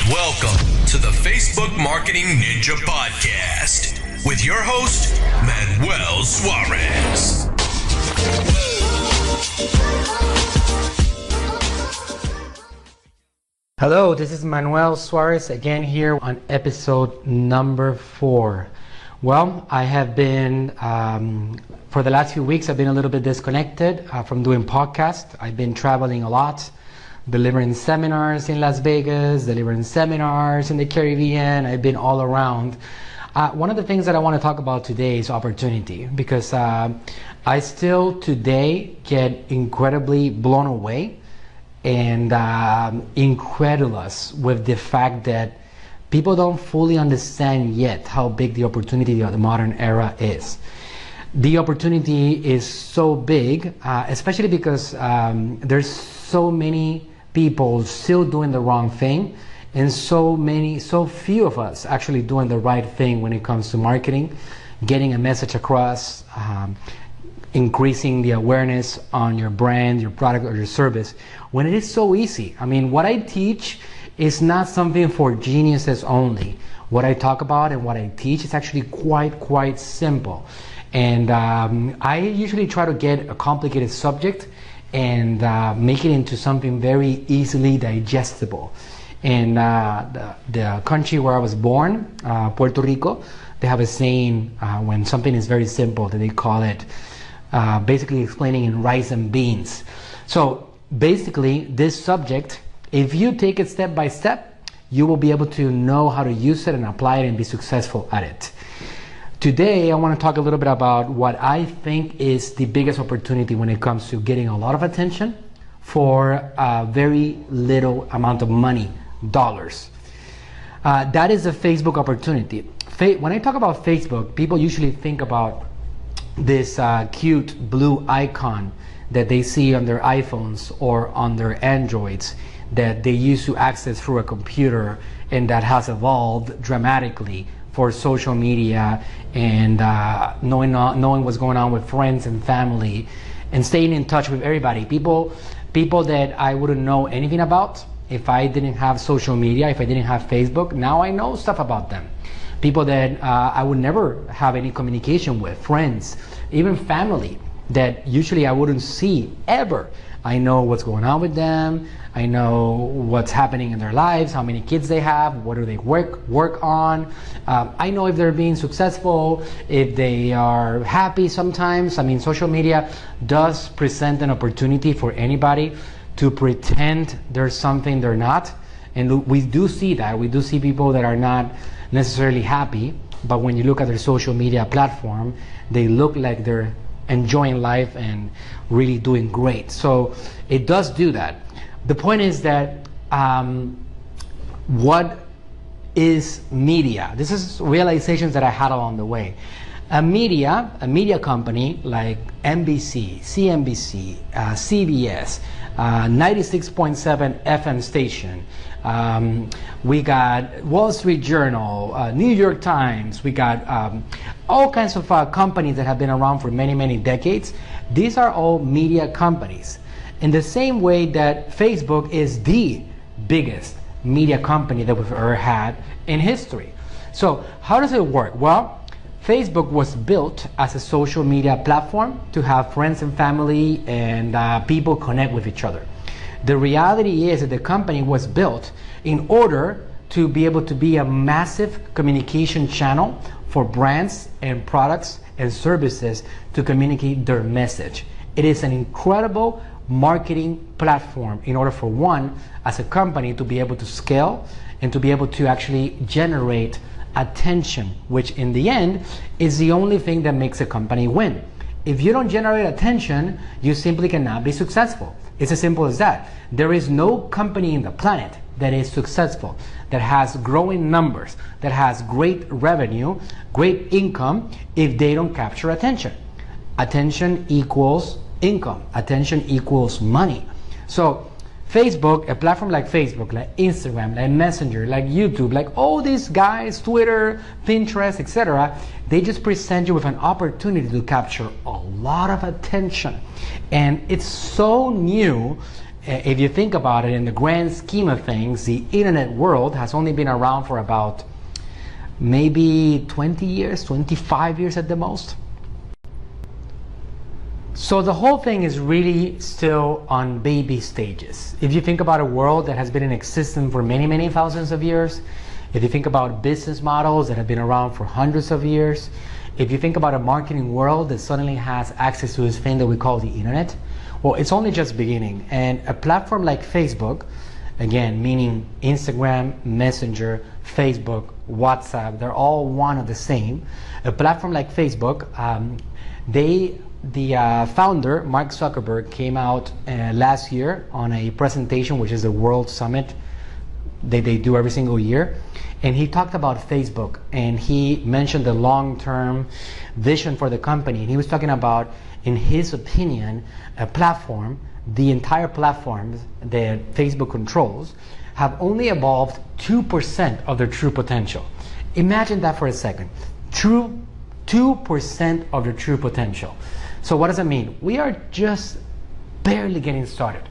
Welcome to the Facebook Marketing Ninja Podcast with your host, Manuel Suarez. Hello, this is Manuel Suarez again here on episode number 4. Well, I have been, for the last few weeks, I've been a little bit disconnected from doing podcasts. I've been traveling a lot, delivering seminars in Las Vegas, delivering seminars in the Caribbean. I've been all around. One of the things that I want to talk about today is opportunity, because I still today get incredibly blown away and incredulous with the fact that people don't fully understand yet how big the opportunity of the modern era is. The opportunity is so big, especially because there's so many people still doing the wrong thing, and so few of us actually doing the right thing when it comes to marketing, getting a message across, increasing the awareness on your brand, your product, or your service, when it is so easy. I mean, what I teach is not something for geniuses only. What I talk about and what I teach is actually quite simple. And I usually try to get a complicated subject and make it into something very easily digestible. And the country where I was born, Puerto Rico, they have a saying when something is very simple that they call it basically explaining in rice and beans. So basically this subject, if you take it step by step, you will be able to know how to use it and apply it and be successful at it. Today, I want to talk a little bit about what I think is the biggest opportunity when it comes to getting a lot of attention for a very little amount of money, dollars. That is the Facebook opportunity. When I talk about Facebook, people usually think about this cute blue icon that they see on their iPhones or on their Androids that they use to access through a computer, and that has evolved dramatically for social media and knowing what's going on with friends and family and staying in touch with everybody. People that I wouldn't know anything about if I didn't have social media, if I didn't have Facebook. Now I know stuff about them. People that I would never have any communication with, friends, even family that usually I wouldn't see ever. I know what's going on with them. I know what's happening in their lives, how many kids they have, what do they work on. I know if they're being successful, if they are happy sometimes. I mean, social media does present an opportunity for anybody to pretend there's something they're not. And we do see that. We do see people that are not necessarily happy, but when you look at their social media platform, they look like they're enjoying life and really doing great. So it does do that. The point is that what is media? This is realizations that I had along the way. A media company like NBC, CNBC, CBS, 96.7 FM station. We got Wall Street Journal, New York Times. We got all kinds of companies that have been around for many decades. These are all media companies. In the same way that Facebook is the biggest media company that we've ever had in history. So how does it work? Well, Facebook was built as a social media platform to have friends and family and people connect with each other. The reality is that the company was built in order to be able to be a massive communication channel for brands and products and services to communicate their message. It is an incredible marketing platform in order for one, as a company, to be able to scale and to be able to actually generate attention, which in the end is the only thing that makes a company win. If you don't generate attention, you simply cannot be successful. It's as simple as that. There is no company in the planet that is successful, that has growing numbers, that has great revenue, great income, if they don't capture attention. Attention equals income. Attention equals money. So Facebook, a platform like Facebook, like Instagram, like Messenger, like YouTube, like all these guys, Twitter, Pinterest, etc., they just present you with an opportunity to capture a lot of attention. And it's so new if you think about it, in the grand scheme of things, the internet world has only been around for about maybe 20 years, 25 years at the most. So the whole thing is really still on baby stages. If you think about a world that has been in existence for many, many thousands of years, if you think about business models that have been around for hundreds of years, if you think about a marketing world that suddenly has access to this thing that we call the internet, well, it's only just beginning. And a platform like Facebook, again, meaning Instagram, Messenger, Facebook, WhatsApp, they're all one of the same. A platform like Facebook, the founder, Mark Zuckerberg, came out last year on a presentation, which is a World Summit that they do every single year. And he talked about Facebook, and he mentioned the long-term vision for the company. And he was talking about, in his opinion, a platform, the entire platforms that Facebook controls, have only evolved 2% of their true potential. Imagine that for a second. 2% of their true potential. So what does that mean? We are just barely getting started.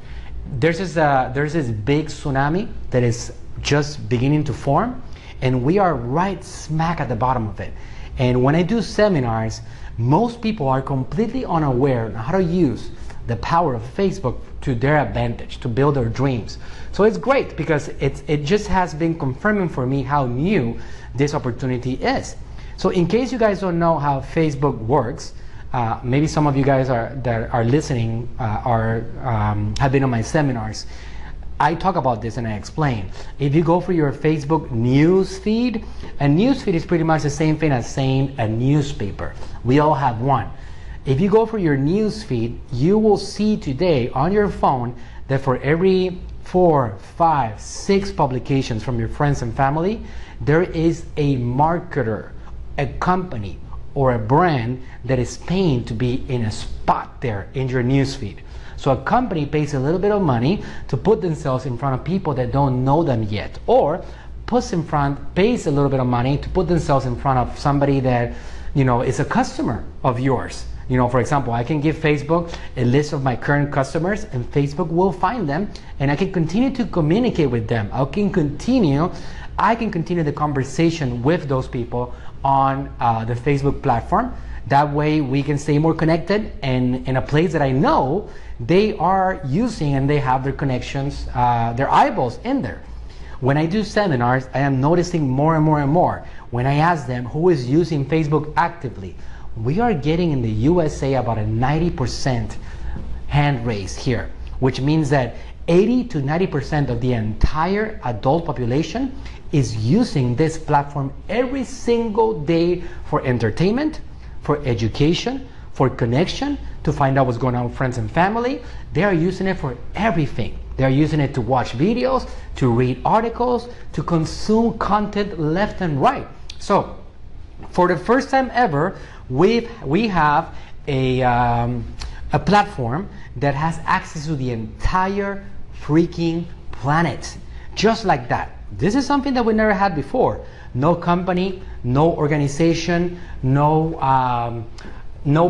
There's this big tsunami that is just beginning to form, and we are right smack at the bottom of it. And when I do seminars, most people are completely unaware of how to use the power of Facebook to their advantage, to build their dreams. So it's great because it just has been confirming for me how new this opportunity is. So in case you guys don't know how Facebook works, maybe some of you guys that are listening have been on my seminars. I talk about this and I explain. If you go for your Facebook news feed, a news feed is pretty much the same thing as saying a newspaper. We all have one. If you go for your news feed, you will see today on your phone that for every 4, 5, 6 publications from your friends and family, there is a marketer, a company, or a brand that is paying to be in a spot there in your newsfeed. So a company pays a little bit of money to put themselves in front of people that don't know them yet, or pays a little bit of money to put themselves in front of somebody that is a customer of yours. For example, I can give Facebook a list of my current customers, and Facebook will find them, and I can continue to communicate with them. I can continue the conversation with those people on the Facebook platform. That way we can stay more connected, and in a place that I know they are using and they have their connections, their eyeballs in there. When I do seminars, I am noticing more and more and more. When I ask them who is using Facebook actively, we are getting in the USA about a 90% hand raise here, which means that 80 to 90% of the entire adult population is using this platform every single day for entertainment, for education, for connection, to find out what's going on with friends and family. They are using it for everything. They are using it to watch videos, to read articles, to consume content left and right. So, for the first time ever, we have a platform that has access to the entire freaking planet. Just like that. This is something that we never had before. No company, no organization, no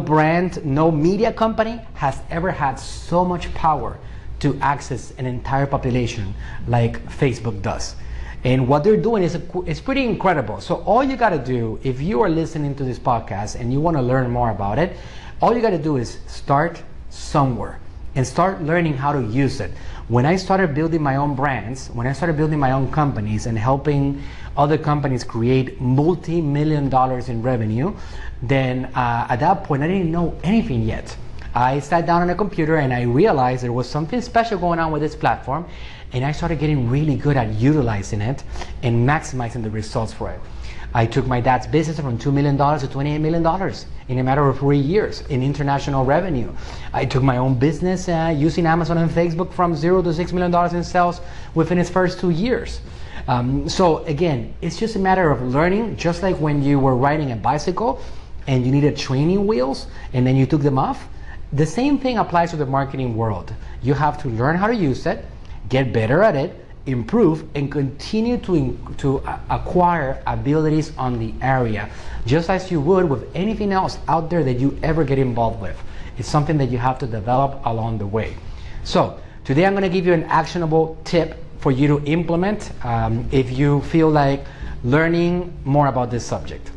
brand, no media company has ever had so much power to access an entire population like Facebook does. And what they're doing is pretty incredible. So all you got to do, if you are listening to this podcast and you want to learn more about it, all you got to do is start somewhere and start learning how to use it. When I started building my own brands, when I started building my own companies and helping other companies create multi-million dollars in revenue, then at that point I didn't know anything yet. I sat down on a computer and I realized there was something special going on with this platform, and I started getting really good at utilizing it and maximizing the results for it. I took my dad's business from $2 million to $28 million in a matter of 3 years in international revenue. I took my own business using Amazon and Facebook from $0 to $6 million in sales within its first 2 years. So again, it's just a matter of learning, just like when you were riding a bicycle and you needed training wheels and then you took them off. The same thing applies to the marketing world. You have to learn how to use it, get better at it, improve, and continue to acquire abilities on the area, just as you would with anything else out there that you ever get involved with. It's something that you have to develop along the way. So Today I'm going to give you an actionable tip for you to implement if you feel like learning more about this subject.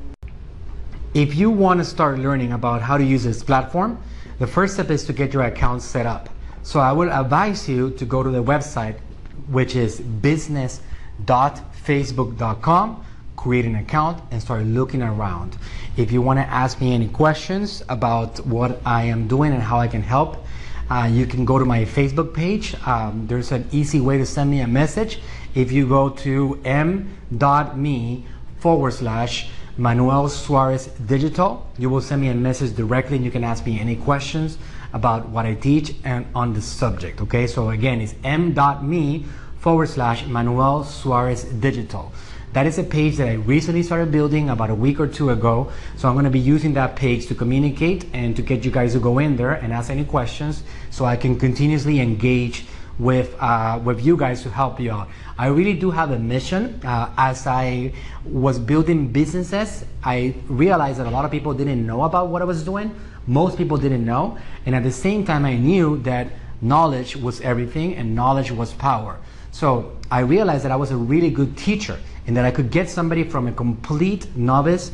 If you want to start learning about how to use this platform, the first step is to get your account set up. So I would advise you to go to the website, which is business.facebook.com, create an account and start looking around. If you want to ask me any questions about what I am doing and how I can help, you can go to my Facebook page. There's an easy way to send me a message. If you go to m.me/Manuel Suarez Digital, you will send me a message directly and you can ask me any questions about what I teach and on the subject. Okay, so again, it's m.me/Manuel Suarez Digital. That is a page that I recently started building about a week or two ago. So I'm going to be using that page to communicate and to get you guys to go in there and ask any questions so I can continuously engage with you guys to help you out. I really do have a mission. As I was building businesses, I realized that a lot of people didn't know about what I was doing. Most people didn't know. And at the same time, I knew that knowledge was everything and knowledge was power. So I realized that I was a really good teacher and that I could get somebody from a complete novice,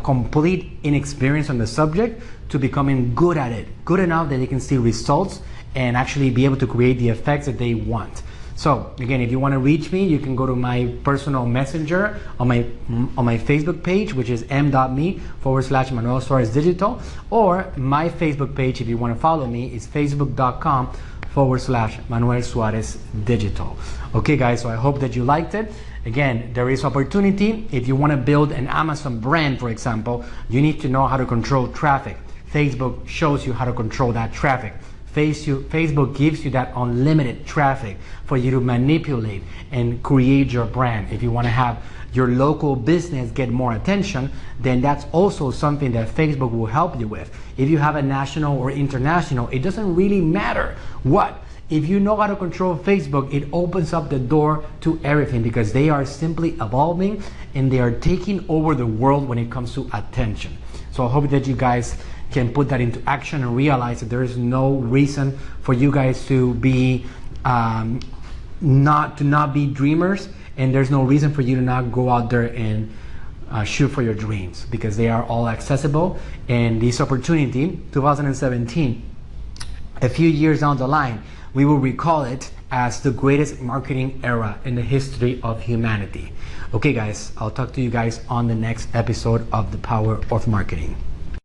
complete inexperience on the subject to becoming good at it, good enough that they can see results and actually be able to create the effects that they want. So again, if you want to reach me, you can go to my personal messenger on my Facebook page, which is m.me/Manuel Suarez Digital, or my Facebook page, if you want to follow me, is facebook.com/Manuel Suarez Digital. Okay guys, so I hope that you liked it. Again, there is opportunity. If you want to build an Amazon brand, for example, you need to know how to control traffic. Facebook shows you how to control that traffic. Facebook gives you that unlimited traffic for you to manipulate and create your brand. If you want to have your local business get more attention, then that's also something that Facebook will help you with. If you have a national or international, it doesn't really matter what. If you know how to control Facebook, it opens up the door to everything because they are simply evolving and they are taking over the world when it comes to attention. So I hope that you guys can put that into action and realize that there is no reason for you guys to be not be dreamers, and there's no reason for you to not go out there and shoot for your dreams, because they are all accessible. And this opportunity, 2017, a few years down the line, we will recall it as the greatest marketing era in the history of humanity. Okay guys, I'll talk to you guys on the next episode of The Power of Marketing.